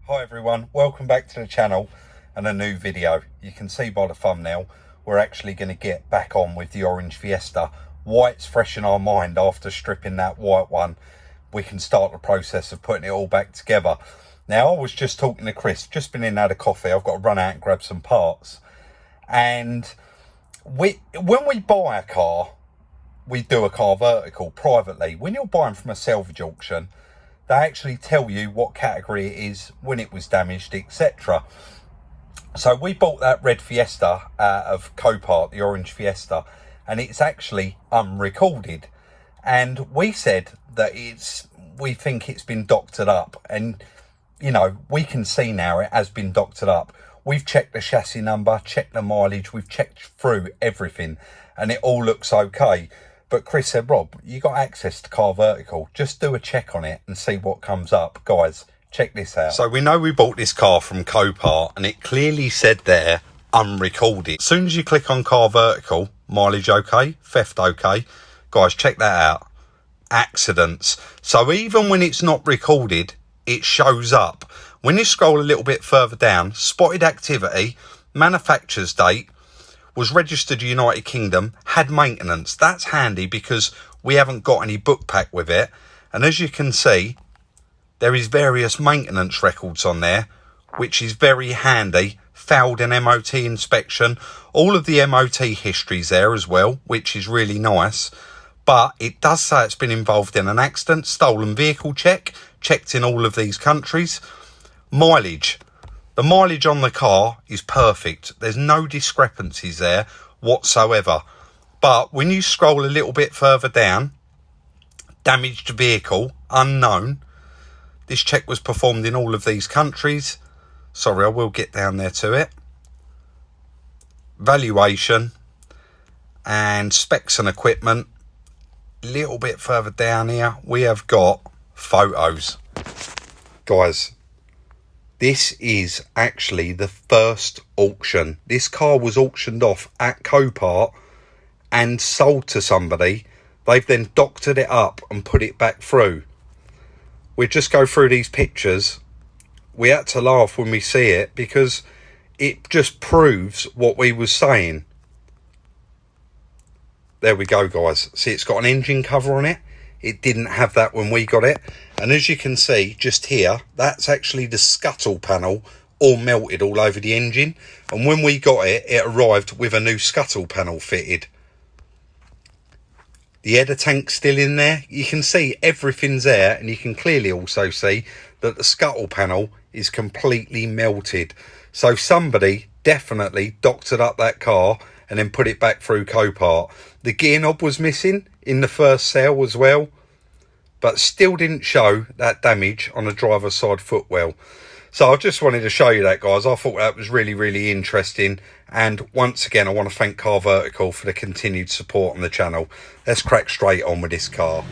Hi everyone, welcome back to the channel and a new video. You can see by the thumbnail we're actually going to get back on with the orange Fiesta. White's fresh in our mind. After stripping that white one, we can start the process of putting it all back together. Now, I was just talking to Chris, just been in and out of coffee. I've got to run out and grab some parts. And when we buy a car, we do a car vertical privately. When you're buying from a salvage auction, they actually tell you what category it is, when it was damaged, etc. So we bought that red Fiesta out of Copart, the orange Fiesta, and it's actually unrecorded. And we said that we think it's been doctored up, and you know, we can see now it has been doctored up. We've checked the chassis number, checked the mileage, we've checked through everything, and it all looks okay. But Chris said, Rob, you got access to Car Vertical. Just do a check on it and see what comes up. Guys, check this out. So we know we bought this car from Copart and it clearly said there, unrecorded. As soon as you click on Car Vertical, mileage okay, theft okay. Guys, check that out. Accidents. So even when it's not recorded, it shows up. When you scroll a little bit further down, spotted activity, manufacturer's date, was registered United Kingdom, had maintenance. That's handy because we haven't got any book pack with it. And as you can see, there is various maintenance records on there, which is very handy. Failed an MOT inspection. All of the MOT history's there as well, which is really nice. But it does say it's been involved in an accident, stolen vehicle check, checked in all of these countries. Mileage. The mileage on the car is perfect. There's no discrepancies there whatsoever. But when you scroll a little bit further down, damaged vehicle, unknown. This check was performed in all of these countries. Sorry, I will get down there to it. Valuation and specs and equipment. A little bit further down here, we have got photos. Guys, this is actually the first auction. This car was auctioned off at Copart and sold to somebody. They've then doctored it up and put it back through. We'll just go through these pictures. We had to laugh when we see it because it just proves what we was saying. There we go, guys. See, it's got an engine cover on it. It didn't have that when we got it. And as you can see, just here, that's actually the scuttle panel all melted all over the engine. And when we got it, it arrived with a new scuttle panel fitted. The header tank's still in there. You can see everything's there. And you can clearly also see that the scuttle panel is completely melted. So somebody definitely doctored up that car and then put it back through Copart. The gear knob was missing in the first sale as well, but still didn't show that damage on the driver's side footwell. So I just wanted to show you that, guys. I thought that was really, really interesting. And once again, I want to thank Car Vertical for the continued support on the channel. Let's crack straight on with this car.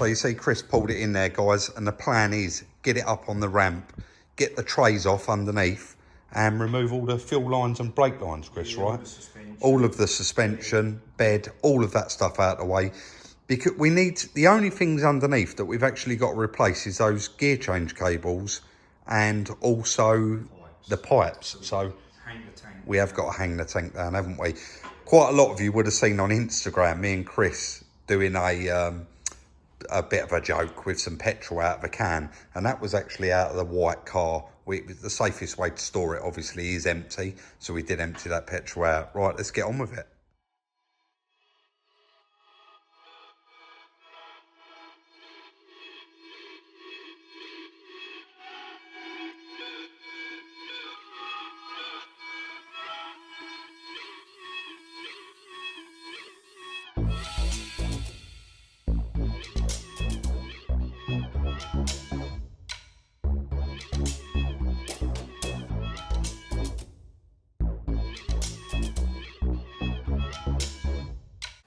So you see Chris pulled it in there, guys, and the plan is get it up on the ramp, get the trays off underneath, and remove all the fuel lines and brake lines, Chris, right? All of the suspension, bed, all of that stuff out of the way. Because we need, the only things underneath that we've actually got to replace is those gear change cables and also the pipes. So we have got to hang the tank down, haven't we? Quite a lot of you would have seen on Instagram me and Chris doing a bit of a joke with some petrol out of a can, and that was actually out of the white car. The safest way to store it obviously is empty, so we did empty that petrol out. Right, let's get on with it.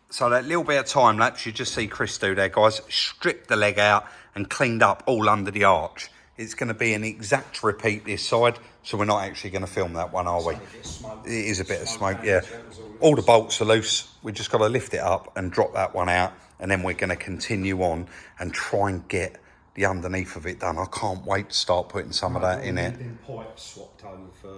So that little bit of time lapse you just see Chris do there, guys, stripped the leg out and cleaned up all under the arch. It's going to be an exact repeat this side, so we're not actually going to film that one, are we? It is a bit of smoke, yeah. All the bolts are loose. We just got to lift it up and drop that one out, and then we're going to continue on and try and get the underneath of it done. I can't wait to start putting some of that in it.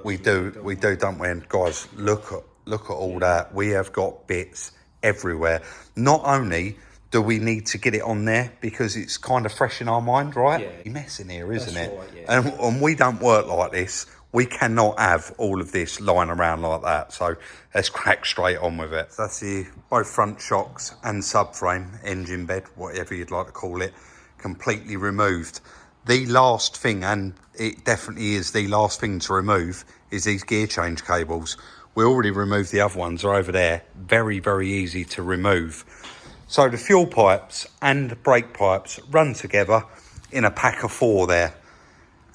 We do, don't we? And guys, look at all that. We have got bits everywhere. Not only do we need to get it on there because it's kind of fresh in our mind, right? Yeah. Mess in here, isn't it? Right, yeah. And we don't work like this. We cannot have all of this lying around like that. So let's crack straight on with it. So that's both front shocks and subframe, engine bed, whatever you'd like to call it, completely removed. The last thing, and it definitely is the last thing to remove, is these gear change cables. We already removed the other ones, are over there. Very, very easy to remove. So the fuel pipes and the brake pipes run together in a pack of 4 there.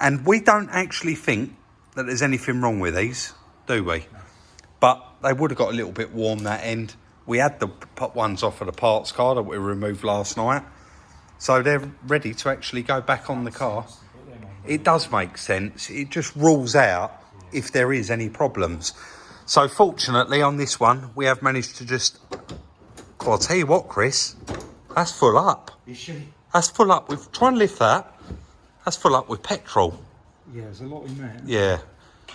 And we don't actually think that there's anything wrong with these, do we? No. But they would have got a little bit warm that end. We had the ones off of the parts car that we removed last night. So they're ready to actually go back on the car. It does make sense. It just rules out if there is any problems. So fortunately on this one, we have managed to just... Well, I'll tell you what, Chris, that's full up. Is she? That's full up. We've tried and lift that. That's full up with petrol. Yeah, there's a lot in there. Yeah.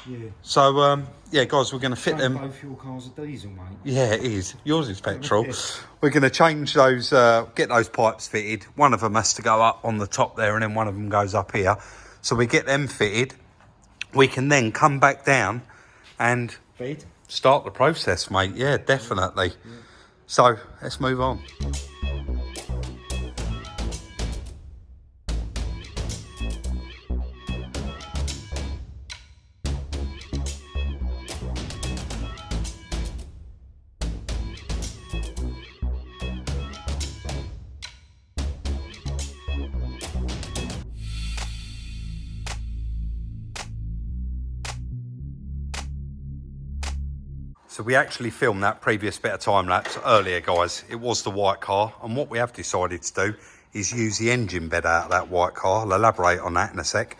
Yeah. So, yeah, guys, we're going to fit them. Both your cars are diesel, mate. Yeah, it is. Yours is petrol. We're going to change those, get those pipes fitted. One of them has to go up on the top there, and then one of them goes up here. So we get them fitted. We can then come back down and start the process, mate. Yeah, definitely. Yeah. So let's move on. So we actually filmed that previous bit of time lapse earlier, guys. It was the white car, and what we have decided to do is use the engine bed out of that white car. I'll elaborate on that in a sec.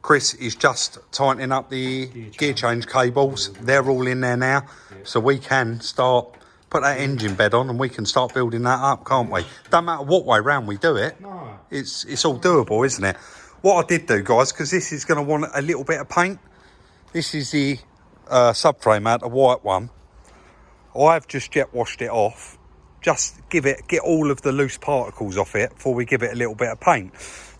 Chris is just tightening up the gear change cables. They're all in there now, so we can start, put that engine bed on, and we can start building that up, can't we? Don't matter what way round we do it. No. It's all doable, isn't it? What I did do, guys, because this is going to want a little bit of paint. This is the subframe out, the white one. I've just jet washed it off. Just get all of the loose particles off it before we give it a little bit of paint.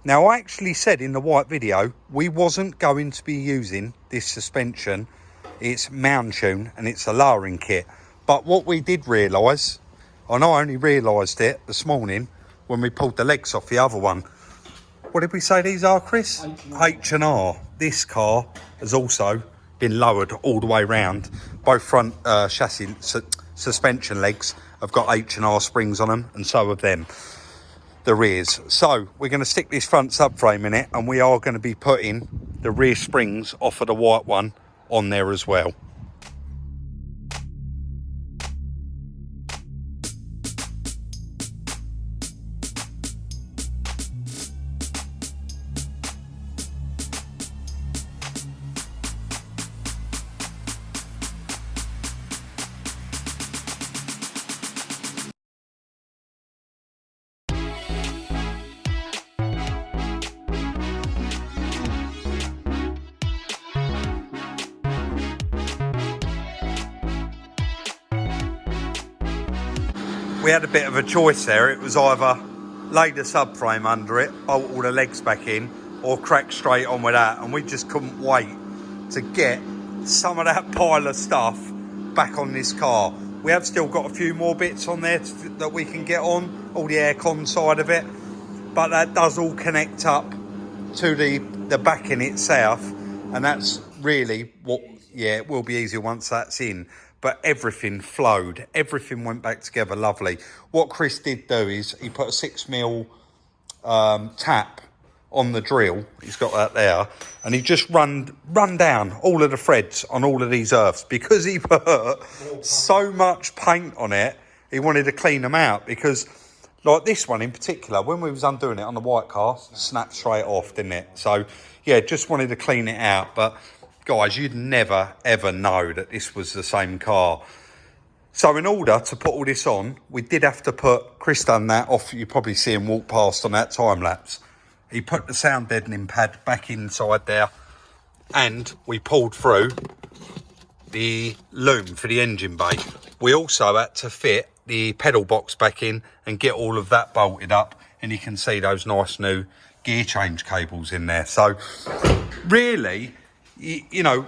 Now, I actually said in the white video, we wasn't going to be using this suspension. It's Mountune and it's a lowering kit. But what we did realise, and I only realised it this morning when we pulled the legs off the other one. What did we say these are, Chris? H&R. This car has also been lowered all the way round. Both front chassis suspension legs have got H&R springs on them, and so have them, the rears. So we're going to stick this front subframe in it, and we are going to be putting the rear springs off of the white one on there as well. we had a bit of a choice there. It was either lay the subframe under it, bolt all the legs back in, or crack straight on with that. And we just couldn't wait to get some of that pile of stuff back on this car. We have still got a few more bits on there that we can get on, all the aircon side of it, but that does all connect up to the backing itself, and that's really what, yeah, it will be easier once that's in. But everything flowed, everything went back together lovely. What Chris did do is he put a 6mm tap on the drill, he's got that there, and he just run down all of the threads on all of these earths, because he put so much paint on it. He wanted to clean them out, because like this one in particular, when we was undoing it on the white car, snapped straight off, didn't it? So yeah, just wanted to clean it out. But guys, you'd never ever know that this was the same car. So in order to put all this on, we did have to put, Chris done that off, you probably see him walk past on that time lapse. He put the sound deadening pad back inside there, and we pulled through the loom for the engine bay. We also had to fit the pedal box back in and get all of that bolted up, and you can see those nice new gear change cables in there. So really, you know,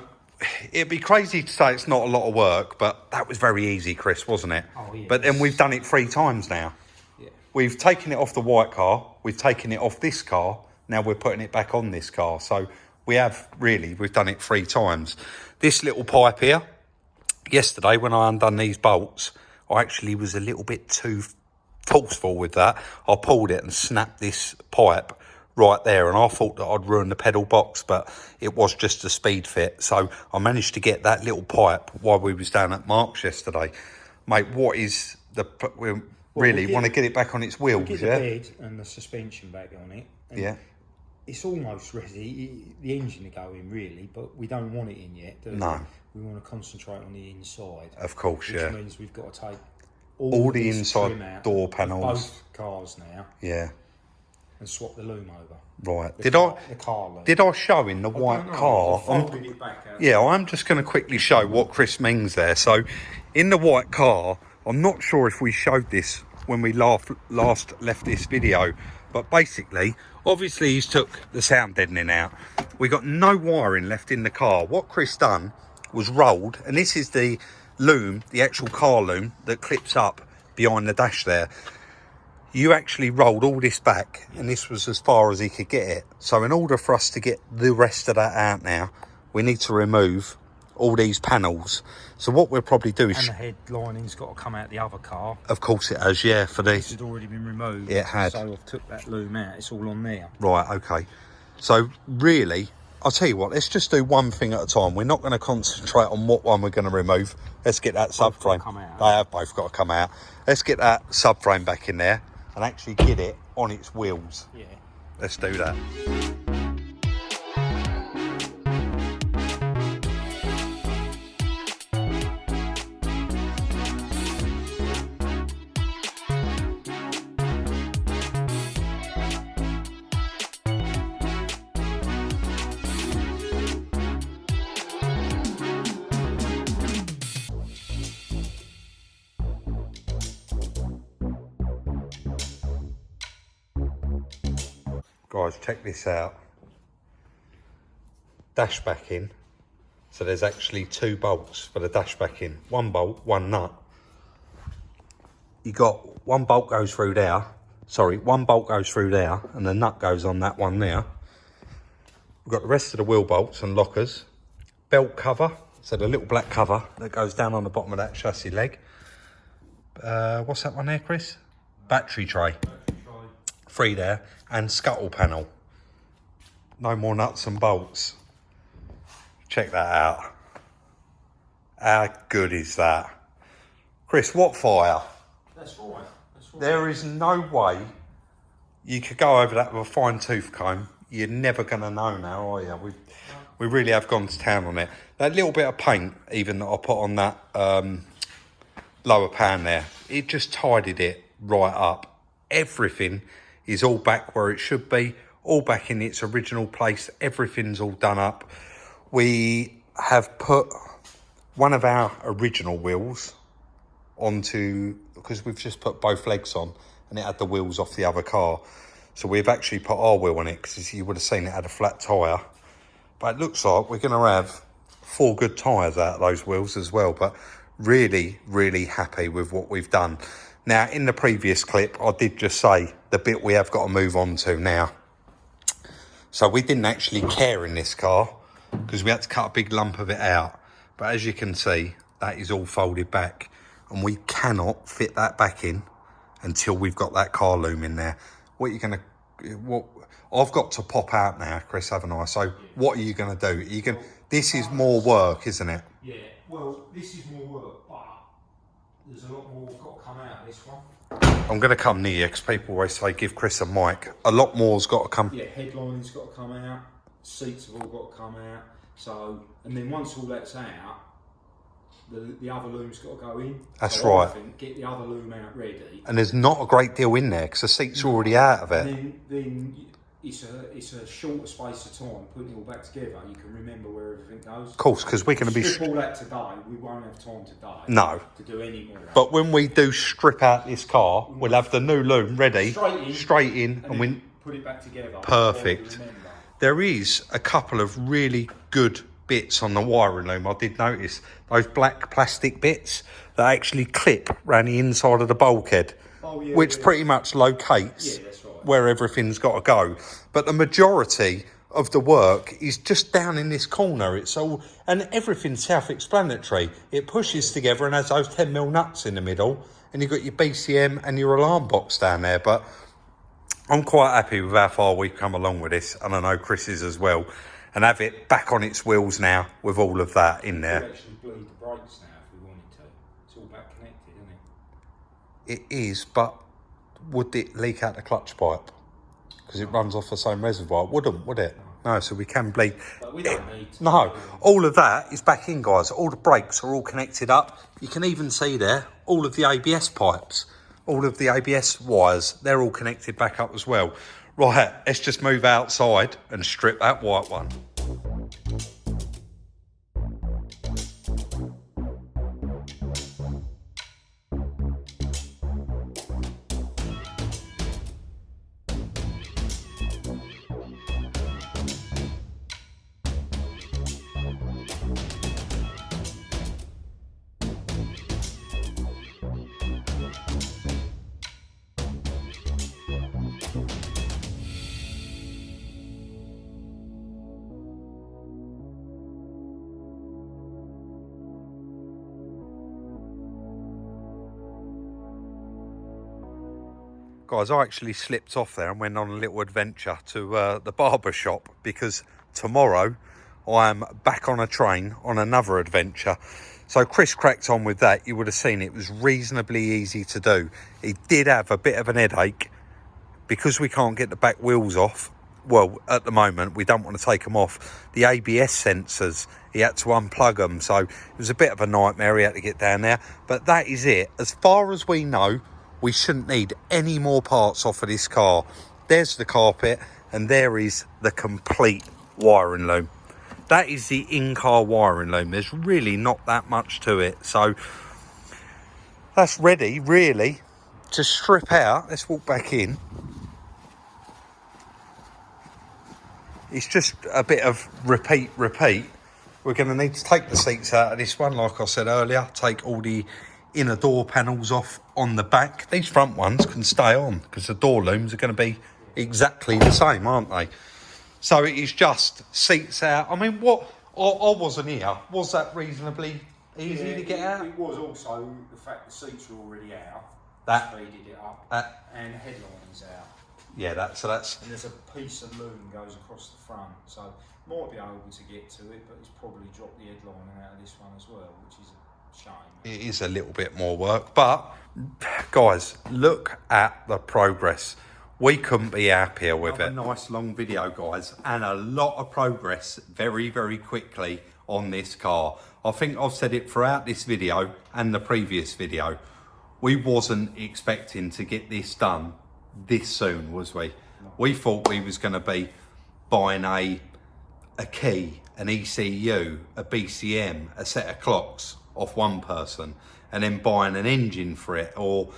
it'd be crazy to say it's not a lot of work, but that was very easy, Chris, wasn't it? Oh, yes. But then we've done it 3 times now. Yeah. We've taken it off the white car, we've taken it off this car, now we're putting it back on this car. So we've done it 3 times. This little pipe here, yesterday when I undone these bolts, I actually was a little bit too forceful with that. I pulled it and snapped this pipe right there, and I thought that I'd ruin the pedal box, but it was just a speed fit. So I managed to get that little pipe while we was down at Mark's yesterday. Mate, what is the... We really want to get it back on its wheels, get yeah? the bed and the suspension back on it. And yeah. It's almost ready. The engine to go in, really, but we don't want it in yet, do we? No. We want to concentrate on the inside. Of course, which yeah. Which means we've got to take all the inside door panels. Both cars now. Yeah. And swap the loom over. Right. The car loom. Did I show in the white car? Yeah, I'm just going to quickly show what Chris means there. So, in the white car, I'm not sure if we showed this when we last left this video, but basically, obviously he's took the sound deadening out. We got no wiring left in the car. What Chris done was rolled, and this is the loom, the actual car loom that clips up behind the dash there. You actually rolled all this back, and this was as far as he could get it. So in order for us to get the rest of that out now, we need to remove all these panels. So what we'll probably do is... And the head lining's got to come out the other car. Of course it has, yeah. For This had already been removed. It had. So I've took that loom out. It's all on there. Right, okay. So really, I'll tell you what, let's just do one thing at a time. We're not going to concentrate on what one we're going to remove. Let's get that subframe. They have both got to come out. Let's get that subframe back in there and actually get it on its wheels. Yeah. Let's do that. Guys, check this out. Dash back in. So there's actually 2 bolts for the dash back in. 1 bolt, 1 nut. You got 1 bolt goes through there. Sorry, 1 bolt goes through there, and the nut goes on that one there. We've got the rest of the wheel bolts and lockers. Belt cover, so the little black cover that goes down on the bottom of that chassis leg. What's that one there, Chris? Battery tray. 3 there, and scuttle panel. No more nuts and bolts. Check that out. How good is that? Chris, what fire? That's right. There is no way you could go over that with a fine tooth comb. You're never going to know now, are you? We really have gone to town on it. That little bit of paint, even that I put on that lower pan there, it just tidied it right up. Everything is all back where it should be, all back in its original place. Everything's all done up. We have put one of our original wheels onto, because we've just put both legs on and it had the wheels off the other car. So we've actually put our wheel on it because you would have seen it had a flat tyre. But it looks like we're going to have 4 good tyres out of those wheels as well. But really, really happy with what we've done. Now, in the previous clip, I did just say the bit we have got to move on to now. So we didn't actually care in this car because we had to cut a big lump of it out. But as you can see, that is all folded back. And we cannot fit that back in until we've got that car loom in there. I've got to pop out now, Chris, haven't I? So what are you going to do? This is more work, isn't it? Yeah, well, this is more work, but there's a lot more got to come out of this one. I'm going to come near you because people always say give Chris a mic. A lot more's got to come. Yeah, headlining's got to come out, seats have all got to come out. So, and then once all that's out, the other loom's got to go in. That's so right. I think get the other loom out ready. And there's not a great deal in there because the seats are already out of it. And then it's a shorter space of time putting it all back together. You can remember where everything goes. Of course, because we're going to be... Strip all that today, we won't have time today. No. To do any more. But when we do strip out this car, we'll have the new loom ready. Straight in. And we put it back together. Perfect. There is a couple of really good bits on the wiring loom. I did notice those black plastic bits that actually clip around the inside of the bulkhead, which pretty much locates where everything's got to go. But the majority of the work is just down in this corner. It's all, and everything's self-explanatory. It pushes together and has those 10mm nuts in the middle, and you've got your BCM and your alarm box down there. But I'm quite happy with how far we've come along with this, and I know Chris is as well. And have it back on its wheels now with all of that in there. We could actually bleed the brakes now if we wanted to. It's all back connected, isn't it? It is, but would it leak out the clutch pipe? Because it runs off the same reservoir. Wouldn't, would it? No, so we can bleed. But we don't need to. No, all of that is back in, guys. All the brakes are all connected up. You can even see there all of the ABS pipes, all of the ABS wires, they're all connected back up as well. Right, let's just move outside and strip that white one. Guys, I actually slipped off there and went on a little adventure to the barber shop because tomorrow I am back on a train on another adventure. So Chris cracked on with that. You would have seen it was reasonably easy to do. He did have a bit of an headache because we can't get the back wheels off. Well, at the moment, we don't want to take them off. The ABS sensors, he had to unplug them. So it was a bit of a nightmare. He had to get down there. But that is it. As far as we know, we shouldn't need any more parts off of this car. There's the carpet and there is the complete wiring loom. That is the in-car wiring loom. There's really not that much to it. So that's ready, really, to strip out. Let's walk back in. It's just a bit of repeat. We're going to need to take the seats out of this one, like I said earlier. Take all the inner door panels off on the back. These front ones can stay on because the door looms are going to be exactly the same, aren't they? So it is just seats out. I mean, what I wasn't here. Was that reasonably easy to get out? It was also the fact the seats were already out. That speeded it up. And headlining's out. Yeah, that's. And there's a piece of loom goes across the front, so might be able to get to it, but it's probably dropped the headlining out of this one as well, which is a shame. It is a little bit more work, but guys, look at the progress. We couldn't be happier with it. A nice long video, guys, and a lot of progress very, very quickly on this car. I think I've said it throughout this video and the previous video. We wasn't expecting to get this done this soon, was we? We thought we was going to be buying a key, an ECU, a BCM, a set of clocks off one person, and then buying an engine for it, or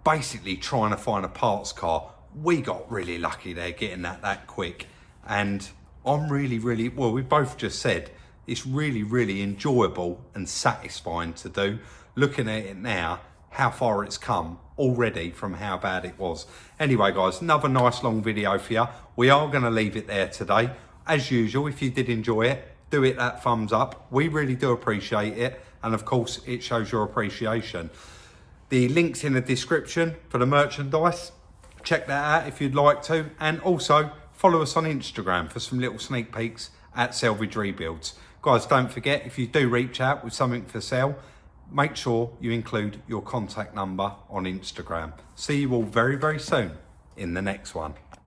basically trying to find a parts car. We got really lucky there getting that quick, and I'm really, well, we both just said it's really enjoyable and satisfying to do. Looking at it now, how far it's come already from how bad it was. Anyway guys, another nice long video for you. We are going to leave it there today. As usual, if you did enjoy it, do hit that thumbs up. We really do appreciate it, and of course it shows your appreciation. The link's in the description for the merchandise. Check that out if you'd like to, and also follow us on Instagram for some little sneak peeks at Salvage Rebuilds. Guys, don't forget, if you do reach out with something for sale, make sure you include your contact number on Instagram. See you all very soon in the next one.